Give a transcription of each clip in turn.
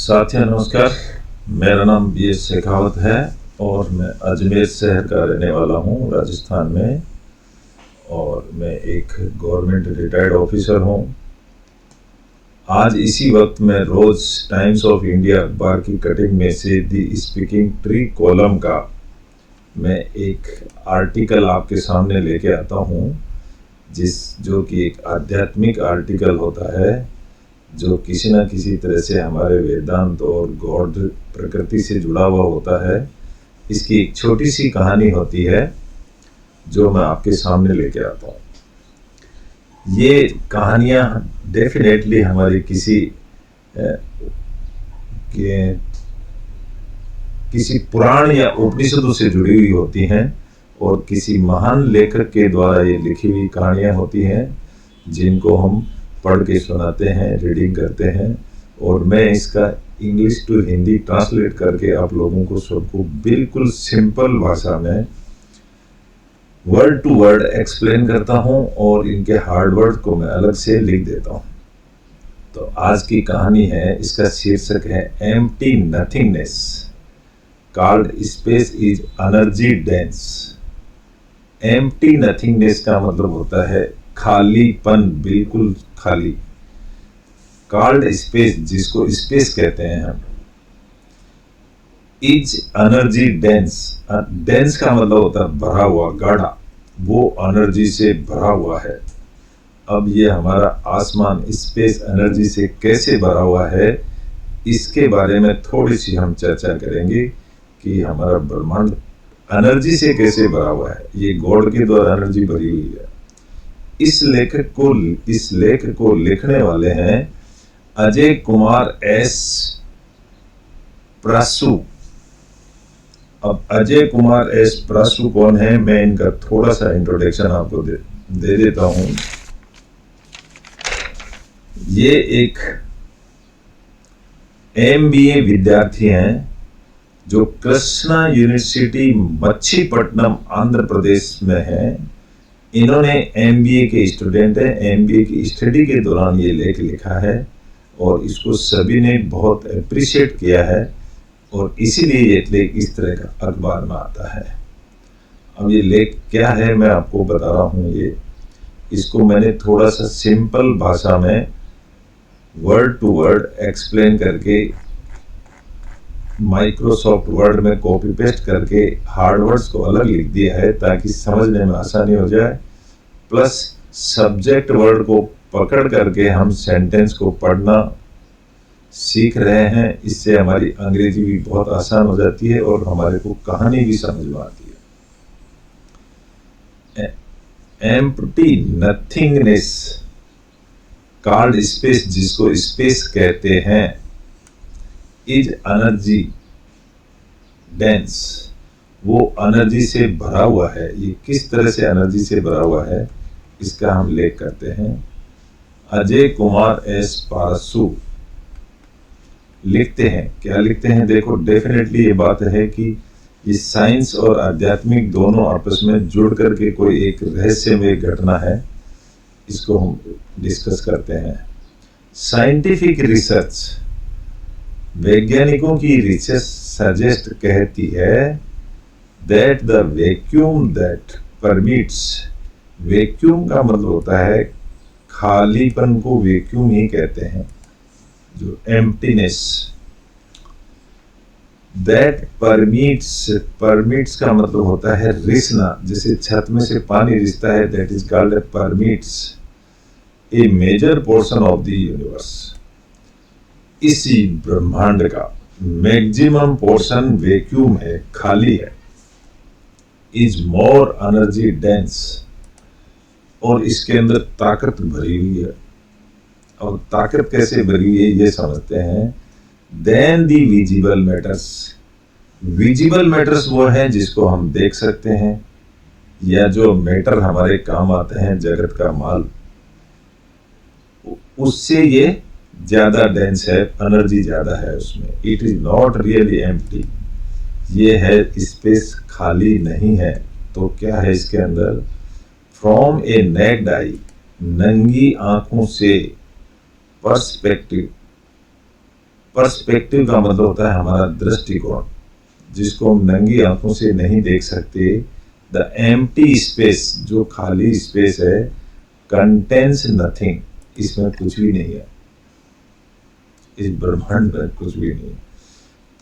साथियों नमस्कार। मेरा नाम बी एस शेखावत है और मैं अजमेर शहर का रहने वाला हूँ राजस्थान में, और मैं एक गवर्नमेंट रिटायर्ड ऑफिसर हूँ। आज इसी वक्त मैं रोज टाइम्स ऑफ इंडिया अखबार की कटिंग में से दी स्पीकिंग ट्री कॉलम का मैं एक आर्टिकल आपके सामने लेके आता हूँ, जो कि एक आध्यात्मिक आर्टिकल होता है, जो किसी न किसी तरह से हमारे वेदांत और गॉड प्रकृति से जुड़ा हुआ होता है। इसकी एक छोटी सी कहानी होती है जो मैं आपके सामने लेके आता हूँ। ये कहानियाँ डेफिनेटली हमारी किसी पुराण या उपनिषदों से जुड़ी हुई होती हैं और किसी महान लेखक के द्वारा ये लिखी हुई कहानियाँ होती हैं, जिनको हम पढ़ के सुनाते हैं, रीडिंग करते हैं। और मैं इसका इंग्लिश टू हिंदी ट्रांसलेट करके आप लोगों को सबको बिल्कुल सिंपल भाषा में वर्ड टू वर्ड एक्सप्लेन करता हूं, और इनके हार्ड वर्ड को मैं अलग से लिख देता हूं। तो आज की कहानी है, इसका शीर्षक है empty nothingness called space is energy dense. Empty nothingness का मतलब होता है खालीपन, बिल्कुल खाली। कॉल्ड स्पेस, जिसको स्पेस कहते हैं हम, इज एनर्जी डेंस। डेंस का मतलब होता है भरा हुआ, गाढ़ा, वो एनर्जी से भरा हुआ है। अब ये हमारा आसमान स्पेस एनर्जी से कैसे भरा हुआ है, इसके बारे में थोड़ी सी हम चर्चा करेंगे कि हमारा ब्रह्मांड एनर्जी से कैसे भरा हुआ है। ये गॉड के द्वारा एनर्जी भरी हुई है। इस लेख को लिखने वाले हैं अजय कुमार एस प्रासु। अब अजय कुमार एस प्रासु कौन है, मैं इनका थोड़ा सा इंट्रोडक्शन आपको दे देता हूं। ये एक MBA विद्यार्थी हैं जो कृष्णा यूनिवर्सिटी मच्छीपट्टनम आंध्र प्रदेश में है। इन्होंने MBA के स्टूडेंट हैं। MBA की स्टडी के दौरान ये लेख लिखा है और इसको सभी ने बहुत अप्रिशिएट किया है, और इसीलिए ये लेख इस तरह का अखबार में आता है। अब ये लेख क्या है मैं आपको बता रहा हूँ। इसको मैंने थोड़ा सा सिंपल भाषा में वर्ड टू वर्ड एक्सप्लेन करके माइक्रोसॉफ्ट वर्ड में कॉपी पेस्ट करके हार्ड वर्ड्स को अलग लिख दिया है, ताकि समझने में आसानी हो जाए। प्लस सब्जेक्ट वर्ड को पकड़ करके हम सेंटेंस को पढ़ना सीख रहे हैं। इससे हमारी अंग्रेजी भी बहुत आसान हो जाती है और हमारे को कहानी भी समझ में आती है। एम्प्टी नथिंगनेस कॉल्ड स्पेस, जिसको स्पेस कहते हैं, इज एनर्जी डेंस, वो एनर्जी से भरा हुआ है। ये किस तरह से एनर्जी से भरा हुआ है, इसका हम लेख करते हैं। अजय कुमार एस पारसू लिखते हैं, क्या लिखते हैं देखो। डेफिनेटली ये बात है कि ये साइंस और आध्यात्मिक दोनों आपस में जुड़ करके कोई एक रहस्यमय घटना है, इसको हम डिस्कस करते हैं। साइंटिफिक रिसर्च, वैज्ञानिकों की रिसर्च सजेस्ट कहती है that the vacuum that permits, vacuum का मतलब होता है खालीपन को वैक्यूम ही कहते हैं, जो एम्प्टीनेस। दैट परमिट्स का मतलब होता है रिसना, जैसे छत में से पानी रिसता है, that is called permeates a major portion of the universe. इसी ब्रह्मांड का मैक्सिमम पोर्शन वैक्यूम है, खाली है। इज मोर एनर्जी डेंस, और इसके अंदर ताकत भरी हुई है। और ताकत कैसे भरी हुई है ये समझते हैं। देन दी विजिबल मैटर्स, विजिबल मैटर्स वो है जिसको हम देख सकते हैं, या जो मैटर हमारे काम आते हैं, जगत का माल, उससे ये ज्यादा डेंस है, एनर्जी ज्यादा है उसमें। It is not really empty, ये है स्पेस, खाली नहीं है। तो क्या है इसके अंदर। फ्रॉम ए नेक्ड आई, नंगी आंखों से, पर्सपेक्टिव, पर्सपेक्टिव का मतलब होता है हमारा दृष्टिकोण, जिसको हम नंगी आंखों से नहीं देख सकते। द एम्प्टी स्पेस, जो खाली स्पेस है, कंटेन्स नथिंग, इसमें कुछ भी नहीं है, इस ब्रह्मांड में कुछ भी नहीं।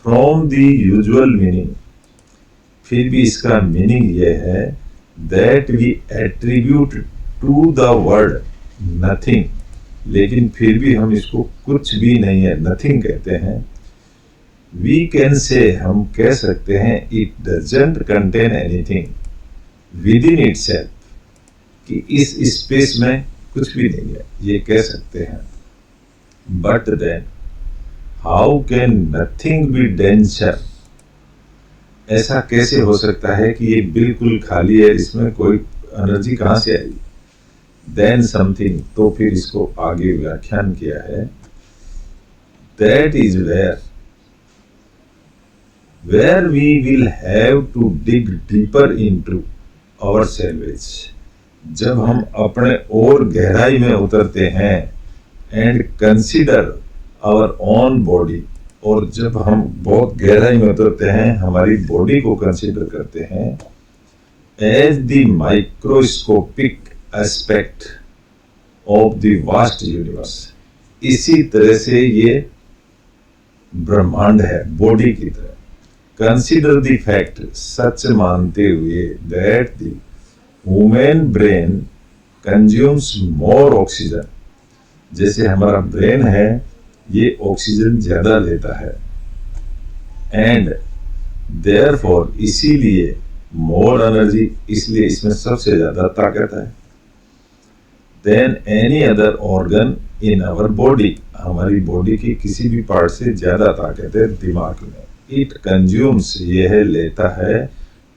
फ्रॉम द यूजुअल मीनिंग, फिर भी इसका मीनिंग यह है that we attribute to the word nothing, लेकिन फिर भी हम इसको कुछ भी नहीं है नथिंग कहते हैं। वी कैन से, हम कह सकते हैं, it doesn't contain anything with in itself, कि इस स्पेस में कुछ भी नहीं है, ये कह सकते हैं। But then how can nothing be denser, ऐसा कैसे हो सकता है कि ये बिल्कुल खाली है, इसमें कोई एनर्जी कहां से आएगी। देन समथिंग, तो फिर इसको आगे व्याख्यान किया है, that is where we will have to dig deeper into our selves, जब हम अपने और गहराई में उतरते हैं, and consider our own body, और जब हम बहुत गहराई में उतरते हैं हमारी बॉडी को कंसीडर करते हैं, as the microscopic aspect of the vast universe, इसी तरह से ये ब्रह्मांड है बॉडी की तरह। कंसीडर द फैक्ट, सच मानते हुए, that the human brain consumes more oxygen, जैसे हमारा ब्रेन है ये ऑक्सीजन ज्यादा लेता है, एंड देयरफॉर, इसीलिए, मोर एनर्जी, इसलिए इसमें सबसे ज्यादा ताकत है, than any other organ in our body, हमारी बॉडी की किसी भी पार्ट से ज्यादा ताकत है दिमाग में। इट कंज्यूम्स, यह लेता है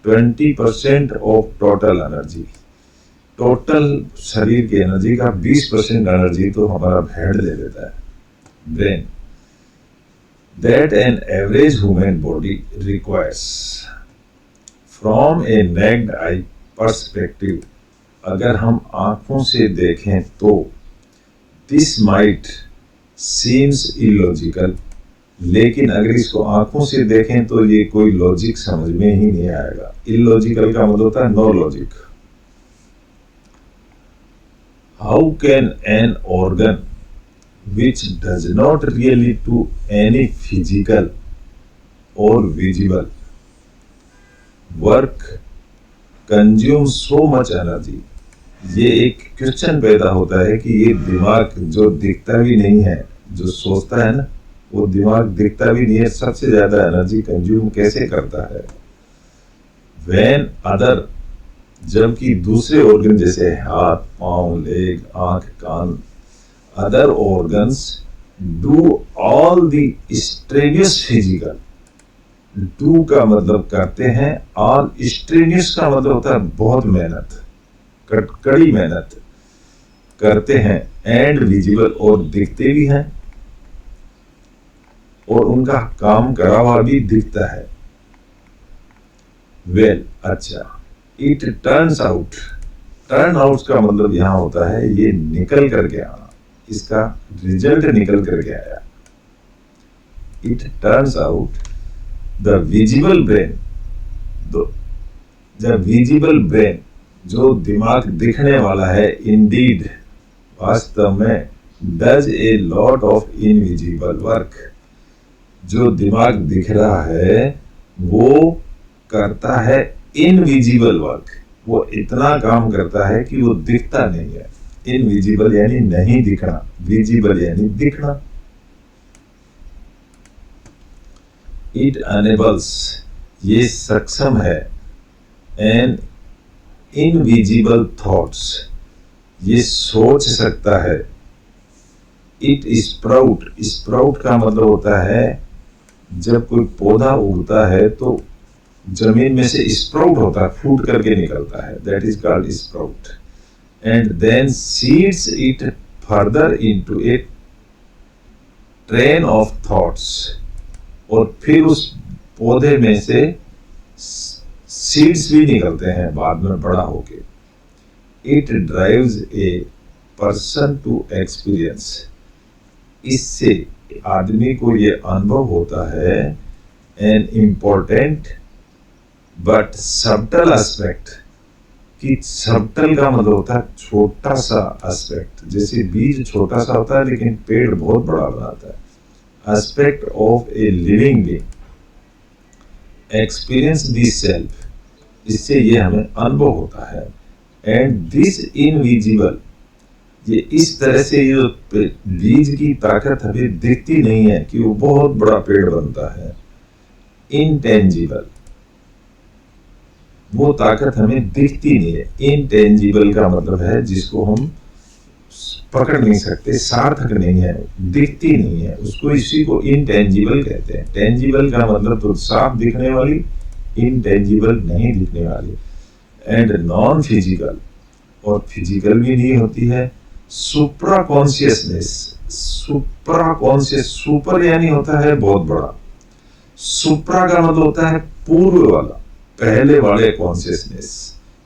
20% ऑफ टोटल एनर्जी, टोटल शरीर की एनर्जी का 20% एनर्जी तो हमारा हेड ले लेता है, brain. That an average human body requires from A necked I perspective, अगर हम आंखों से देखें तो दिस माइट सीम्स इलॉजिकल, लेकिन अगर इसको आंखों से देखें तो ये कोई लॉजिक समझ में ही नहीं आएगा। इलॉजिकल का मतलब होता है no logic. How can an organ which does not really do any physical और visible work consume so much energy, ये एक क्वेश्चन पैदा होता है कि ये दिमाग जो दिखता भी नहीं है, जो सोचता है ना, वो दिमाग दिखता भी नहीं है, सबसे ज्यादा एनर्जी कंज्यूम कैसे करता है। व्हेन अदर, जबकि दूसरे ऑर्गन जैसे हाथ, पांव, लेग, आंख, कान, other organs do all the strenuous physical, do का मतलब करते हैं, ऑल स्ट्रेनियस का मतलब होता है बहुत मेहनत, कड़ी मेहनत करते हैं, एंड विजिबल, और दिखते भी हैं, और उनका काम करा हुआ भी दिखता है। वेल, अच्छा, it turns out, turn out का मतलब यहां होता है ये निकल करके आना, इसका रिजल्ट निकल करके आया। It turns out the visible brain, the visible brain, जो दिमाग दिखने वाला है, इंडीड, वास्तव में, does a lot of invisible work, जो दिमाग दिख रहा है वो करता है इनविजिबल वर्क, वो इतना काम करता है कि वो दिखता नहीं है। इनविजिबल यानी नहीं दिखना, विजिबल यानी दिखना। इट अनेबल्स, ये सक्षम है, एन इनविजिबल थॉट्स, ये सोच सकता है। इट स्प्राउट, स्प्राउट का मतलब होता है जब कोई पौधा उगता है तो जमीन में से स्प्राउट होता है, फूट करके निकलता है, that is called sprout. And then seeds it further into a train of thoughts, और फिर उस पौधे में से सीड्स भी निकलते हैं बाद में बड़ा होके। It drives a person to experience, इससे आदमी को ये अनुभव होता है an important but subtle aspect, कि सबटल का मतलब होता है छोटा सा एस्पेक्ट, जैसे बीज छोटा सा होता है लेकिन पेड़ बहुत बड़ा बनाता है, aspect of a living being experience the self, इससे ये हमें अनुभव होता है। एंड दिस इनविजिबल, ये इस तरह से ये बीज की ताकत हमें दिखती नहीं है कि वो बहुत बड़ा पेड़ बनता है। इनटेंजिबल, वो ताकत हमें दिखती नहीं है। इनटेंजिबल का मतलब है जिसको हम पकड़ नहीं सकते, सार्थक नहीं है, दिखती नहीं है, उसको इसी को इनटेंजिबल कहते हैं। टेंजिबल का मतलब तो साफ दिखने वाली, इनटेंजिबल नहीं दिखने वाली। एंड नॉन फिजिकल, और फिजिकल भी नहीं होती है। सुप्रा कॉन्शियसनेस, सुप्रा कॉन्शियस, सुपर यानी होता है बहुत बड़ा, सुप्रा का मतलब होता है पूर्व वाला, पहले वाले कॉन्शियसनेस,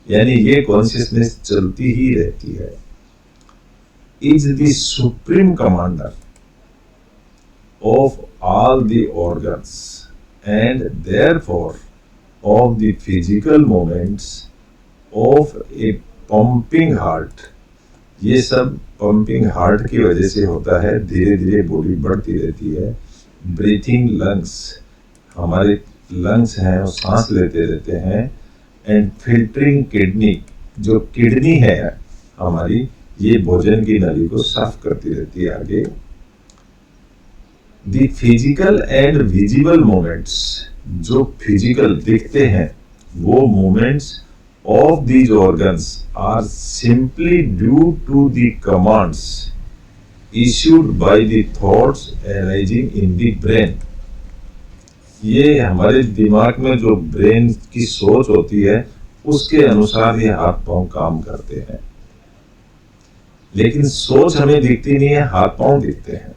यानी ये कॉन्शियसनेस चलती ही रहती है। Is the supreme commander of all the organs and therefore of the physical moments of A pumping heart. ये सब पंपिंग हार्ट की वजह से होता है, धीरे धीरे बॉडी बढ़ती रहती है। ब्रीथिंग लंग्स, हमारे लंग्स हैं वो सांस लेते रहते हैं। एंड फिल्टरिंग किडनी, जो किडनी है हमारी, ये भोजन की नली को साफ करती रहती है आगे। The physical and visible moments, जो फिजिकल दिखते हैं वो moments of these organs are simply due to the commands issued by the thoughts arising in the brain। ये हमारे दिमाग में जो ब्रेन की सोच होती है उसके अनुसार ये हाथ पांव काम करते हैं, लेकिन सोच हमें दिखती नहीं है, हाथ पांव दिखते हैं।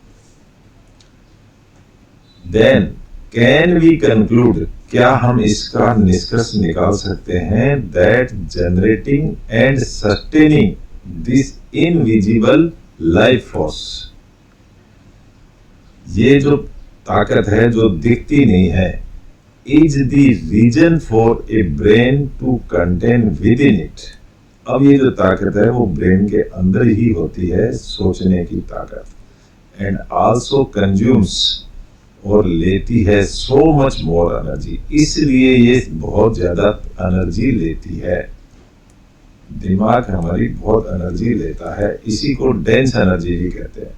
Then can we conclude, क्या हम इसका निष्कर्ष निकाल सकते हैं that generating and sustaining this invisible life force, ये जो ताकत है जो दिखती नहीं है, is the reason for a brain to contain within it। अब ये जो ताकत है वो ब्रेन के अंदर ही होती है, सोचने की ताकत। and also consumes, और लेती है so much more energy, इसलिए ये बहुत ज्यादा एनर्जी लेती है। दिमाग हमारी बहुत एनर्जी लेता है, इसी को डेंस एनर्जी भी कहते हैं।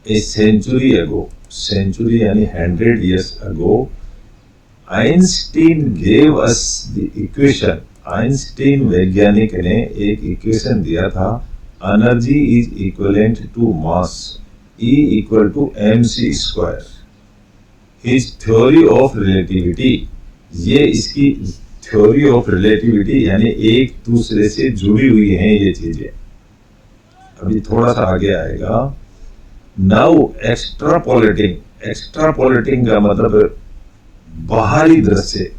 ए सेंचुरी अगो, सेंचुरी यानी 100 years ago, Einstein gave us the equation. Einstein वैज्ञानिक ने एक इक्वेशन दिया था, energy is equivalent to mass E equal to mc square। His theory of relativity, ये इसकी थ्योरी ऑफ रिलेटिविटी यानी एक दूसरे से जुड़ी हुई हैं ये चीजें, अभी थोड़ा सा आगे आएगा। नाउ एक्स्ट्रापोलेटिंग, एक्स्ट्रापोलेटिंग का मतलब बाहरी दृश्य,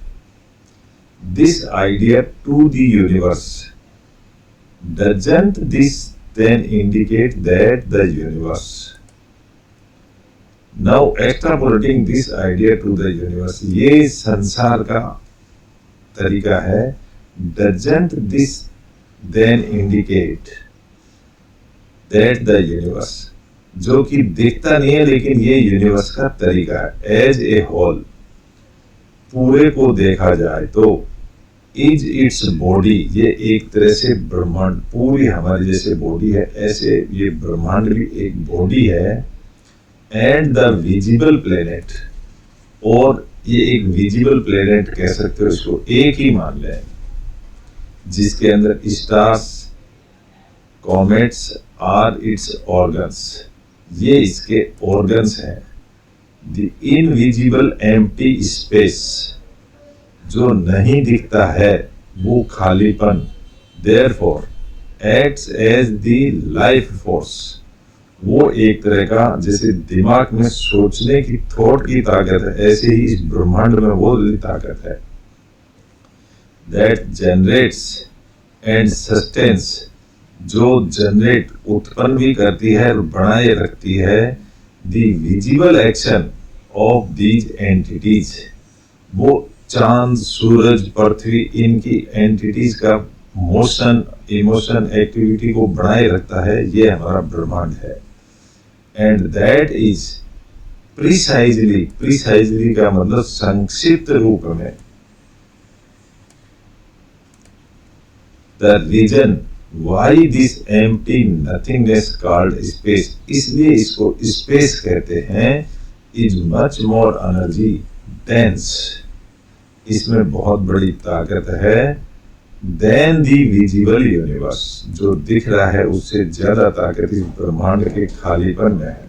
this idea to the universe, doesn't this then indicate that the universe, now extrapolating this idea to the universe, ये संसार का तरीका है। doesn't this then indicate that the universe, जो कि दिखता नहीं है लेकिन ये यूनिवर्स का तरीका है। as a whole, पूरे को देखा जाए तो इज इट्स बॉडी, ये एक तरह से ब्रह्मांड, पूरी हमारी जैसे बॉडी है ऐसे ये ब्रह्मांड भी एक बॉडी है। एंड द विजिबल प्लेनेट, और ये एक विजिबल प्लेनेट कह सकते हो इसको, एक ही मान लें, जिसके अंदर stars comets are its organs, ये इसके ऑर्गन्स हैं। द इनविजिबल एम्प्टी स्पेस, जो नहीं दिखता है वो खालीपन, therefore acts as the life force, वो एक तरह का जैसे दिमाग में सोचने की थॉट की ताकत है, ऐसे ही इस ब्रह्मांड में वो ताकत है। that generates and sustains, जो जनरेट उत्पन्न भी करती है और बनाए रखती है the visible action of these entities, वो चांद, सूरज, पृथ्वी, इनकी एंटिटीज का मोशन, इमोशन, एक्टिविटी को बनाए रखता है, ये हमारा ब्रह्मांड है। And that is precisely, precisely का मतलब संक्षिप्त रूप में, the reason why this empty nothingness called space, इसलिए इसको स्पेस कहते हैं, is much more energy dense, इसमें बहुत बड़ी ताकत है, देन दी विजिबल यूनिवर्स, जो दिख रहा है उससे ज्यादा ताकत इस ब्रह्मांड के खालीपन में है।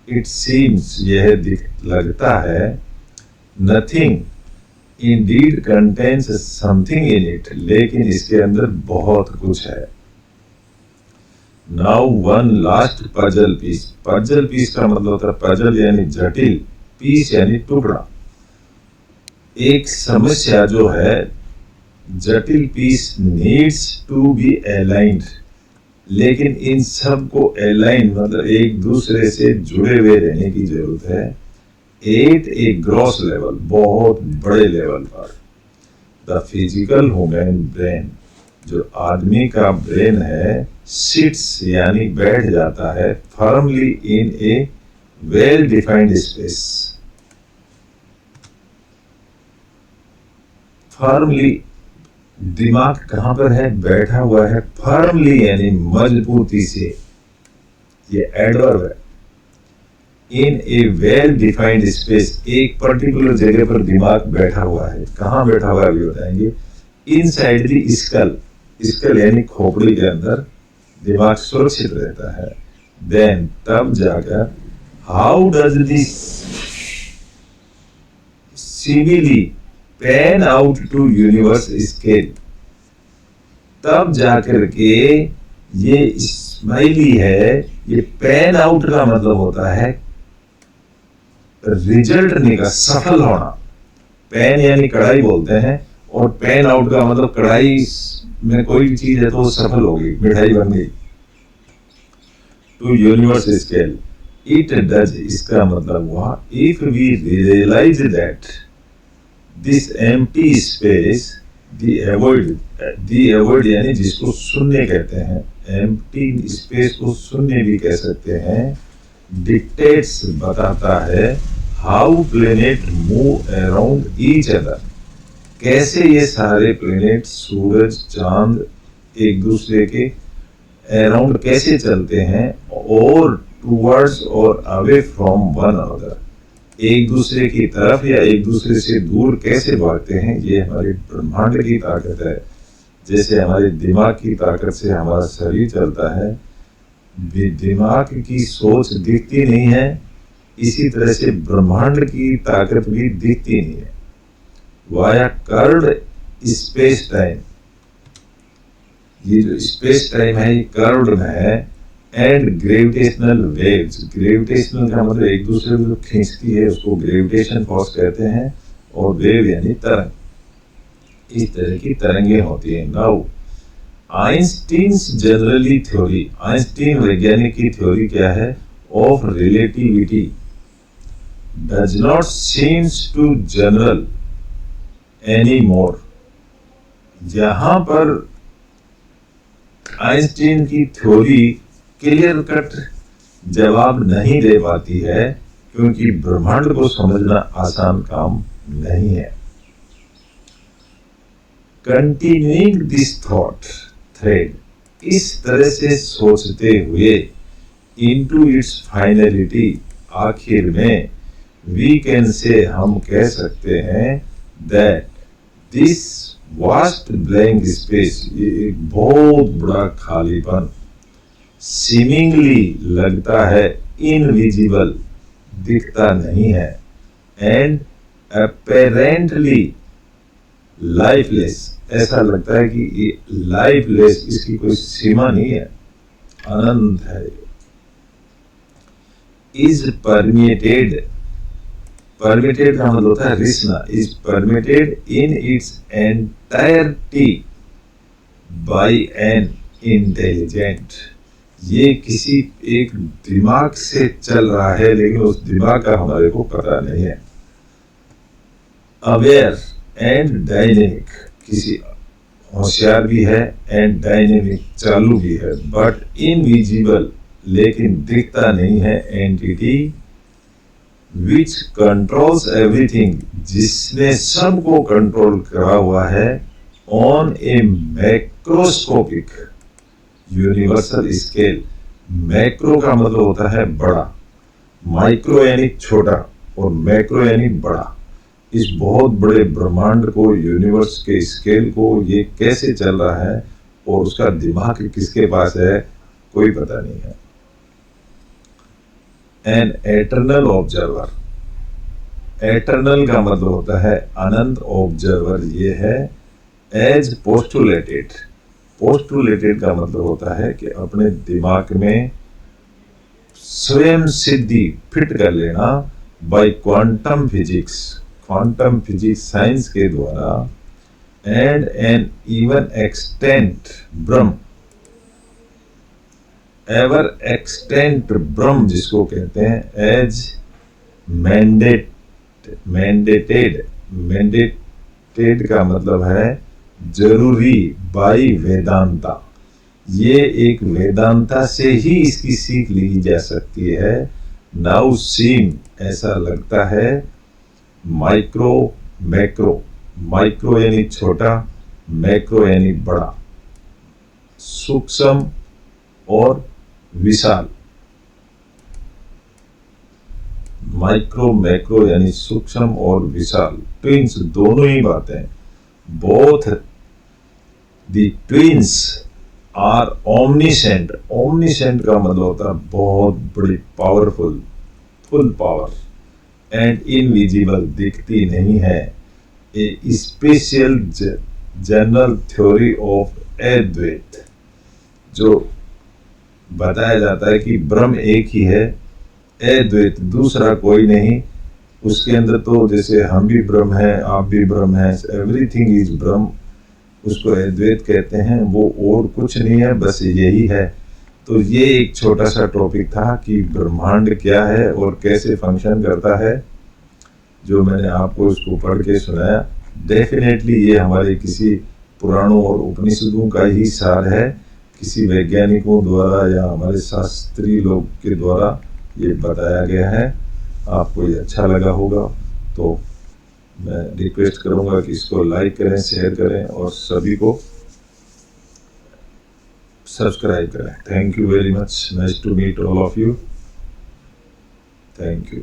इट सीम्स, यह लगता है, nothing indeed contains something in it, लेकिन इसके अंदर बहुत कुछ है। Now one last puzzle piece, puzzle piece का मतलब होता है पजल यानी जटिल, पीस यानी टुकड़ा। एक समस्या जो है, जटिल piece needs to be aligned, लेकिन इन सब को अलाइन मतलब एक दूसरे से जुड़े हुए रहने की जरूरत है, एट ए ग्रॉस लेवल, बहुत बड़े लेवल पर। द फिजिकल ह्यूमन ब्रेन, जो आदमी का ब्रेन है, सिट्स यानी बैठ जाता है, फर्मली इन ए वेल डिफाइंड स्पेस, फर्मली, दिमाग कहां पर है, बैठा हुआ है, फर्मली यानी मजबूती से, ये एडवर्ब है, इन ए वेल डिफाइंड स्पेस, एक पर्टिकुलर जगह पर दिमाग बैठा हुआ है, कहां बैठा हुआ है अभी बताएंगे, इनसाइड द स्कल, स्कल यानी खोपड़ी के अंदर दिमाग सुरक्षित रहता है। देन तब जाकर how does this simile pan out to universe scale, तब जाकर के ये स्माइली है, ये पैन आउट का मतलब होता है रिजल्ट निकल, सफल होना, पैन यानी कढ़ाई बोलते हैं, और पैन आउट का मतलब कढ़ाई में कोई भी चीज है तो वो सफल होगी, मिठाई बन गई, to universe scale. It does, इसका मतलब हुआ, if we realize that this empty space, the void यानी जिसको शून्य कहते हैं, एम्प्टी स्पेस को शून्य भी कह सकते हैं, डिक्टेट्स बताता है, how planet move around each other, कैसे ये सारे प्लेनेट, सूरज, चांद एक दूसरे के अराउंड कैसे चलते हैं, और टूवर्ड्स और अवे फ्रॉम वन अनदर, एक दूसरे की तरफ या एक दूसरे से दूर कैसे भागते हैं, ये हमारे ब्रह्मांड की ताकत है। जैसे हमारे दिमाग की ताकत से हमारा शरीर चलता है, दिमाग की सोच दिखती नहीं है, इसी तरह से ब्रह्मांड की ताकत भी दिखती नहीं है। वाया कर्व्ड स्पेस टाइम, ये जो स्पेस टाइम है ये कर्व्ड में है, एंड ग्रेविटेशनल वेव्स, ग्रेविटेशनल का मतलब एक दूसरे को खींचती है उसको ग्रेविटेशन फोर्स कहते हैं, और वेव यानी तरंग, इस तरह की तरंगें होती हैं। नाउ आइंस्टीन्स जनरली थ्योरी, आइंस्टीन वैज्ञानिक की थ्योरी क्या है, of relativity does not seems to general any more, जहां पर आइंस्टीन की थ्योरी क्लियर कट जवाब नहीं दे पाती है, क्योंकि ब्रह्मांड को समझना आसान काम नहीं है। कंटिन्यूइंग दिस थॉट थ्रेड, इस तरह से सोचते हुए, इनटू इट्स फाइनलिटी, आखिर में, वी कैन से, हम कह सकते हैं, that this vast blank space, ये एक बहुत बड़ा खालीपन, सीमिंगली लगता है, इनविजिबल दिखता नहीं है, एंड अपेरेंटली लाइफलेस, ऐसा लगता है कि ये लाइफलेस, इसकी कोई सीमा नहीं है, अनंत है। इज परमिटेड, परमिटेड का मतलब होता है रिश्ना, is permitted in its entirety by an intelligent, ये किसी एक दिमाग से चल रहा है, लेकिन उस दिमाग का हमारे को पता नहीं है। अवेयर एंड डायनेमिक, किसी होशियार भी है एंड डायनेमिक चालू भी है, बट इनविजिबल लेकिन दिखता नहीं है, एंटिटी विच कंट्रोल्स एवरीथिंग, जिसने सबको कंट्रोल करा हुआ है, on A macroscopic universal scale. Macro का मतलब होता है बड़ा, माइक्रो यानी छोटा और मैक्रो यानी बड़ा। इस बहुत बड़े ब्रह्मांड को, यूनिवर्स के स्केल को ये कैसे चल रहा है और उसका दिमाग किसके पास है, कोई पता नहीं है। एन एटर्नल ऑब्जर्वर, एटर्नल का मतलब होता है अनंत, ऑब्जर्वर ये है एज पोस्टुलेटेड। पोस्टुलेटेड का मतलब होता है कि अपने दिमाग में स्वयं सिद्धि फिट कर लेना by quantum physics, quantum physics science के द्वारा, and an even extant Brahm, ever extant Brahm जिसको कहते हैं, एज मैंडेटेड, मैंडेटेड का मतलब है जरूरी, बाई वेदांता। ये एक वेदांता से ही इसकी सीख ली जा सकती है। नाउ सीम, ऐसा लगता है, माइक्रो मैक्रो, माइक्रो यानी छोटा, मैक्रो यानी बड़ा, सूक्ष्म और विशाल। माइक्रो मैक्रो यानी सूक्ष्म और विशाल, ट्विंस दोनों ही बातें। Both the twins are omniscient, omniscient का मतलब होता है बहुत बड़ी, powerful, full power, and invisible, दिखती नहीं है। A special general theory of Advaita, जो बताया जाता है कि ब्रह्म एक ही है, अद्वैत दूसरा कोई नहीं। उसके अंदर तो जैसे हम भी ब्रह्म हैं, आप भी ब्रह्म हैं, एवरीथिंग इज ब्रह्म, उसको अद्वैत कहते हैं। वो और कुछ नहीं है, बस यही है। तो ये एक छोटा सा टॉपिक था कि ब्रह्मांड क्या है और कैसे फंक्शन करता है, जो मैंने आपको इसको पढ़ के सुनाया। डेफिनेटली ये हमारे किसी पुराणों और उपनिषदों का ही सार है, किसी वैज्ञानिकों द्वारा या हमारे शास्त्रीय लोग के द्वारा ये बताया गया है। आपको ये अच्छा लगा होगा तो मैं रिक्वेस्ट करूंगा कि इसको लाइक करें, शेयर करें और सभी को सब्सक्राइब करें। Thank you very much, nice to meet all of you, thank you.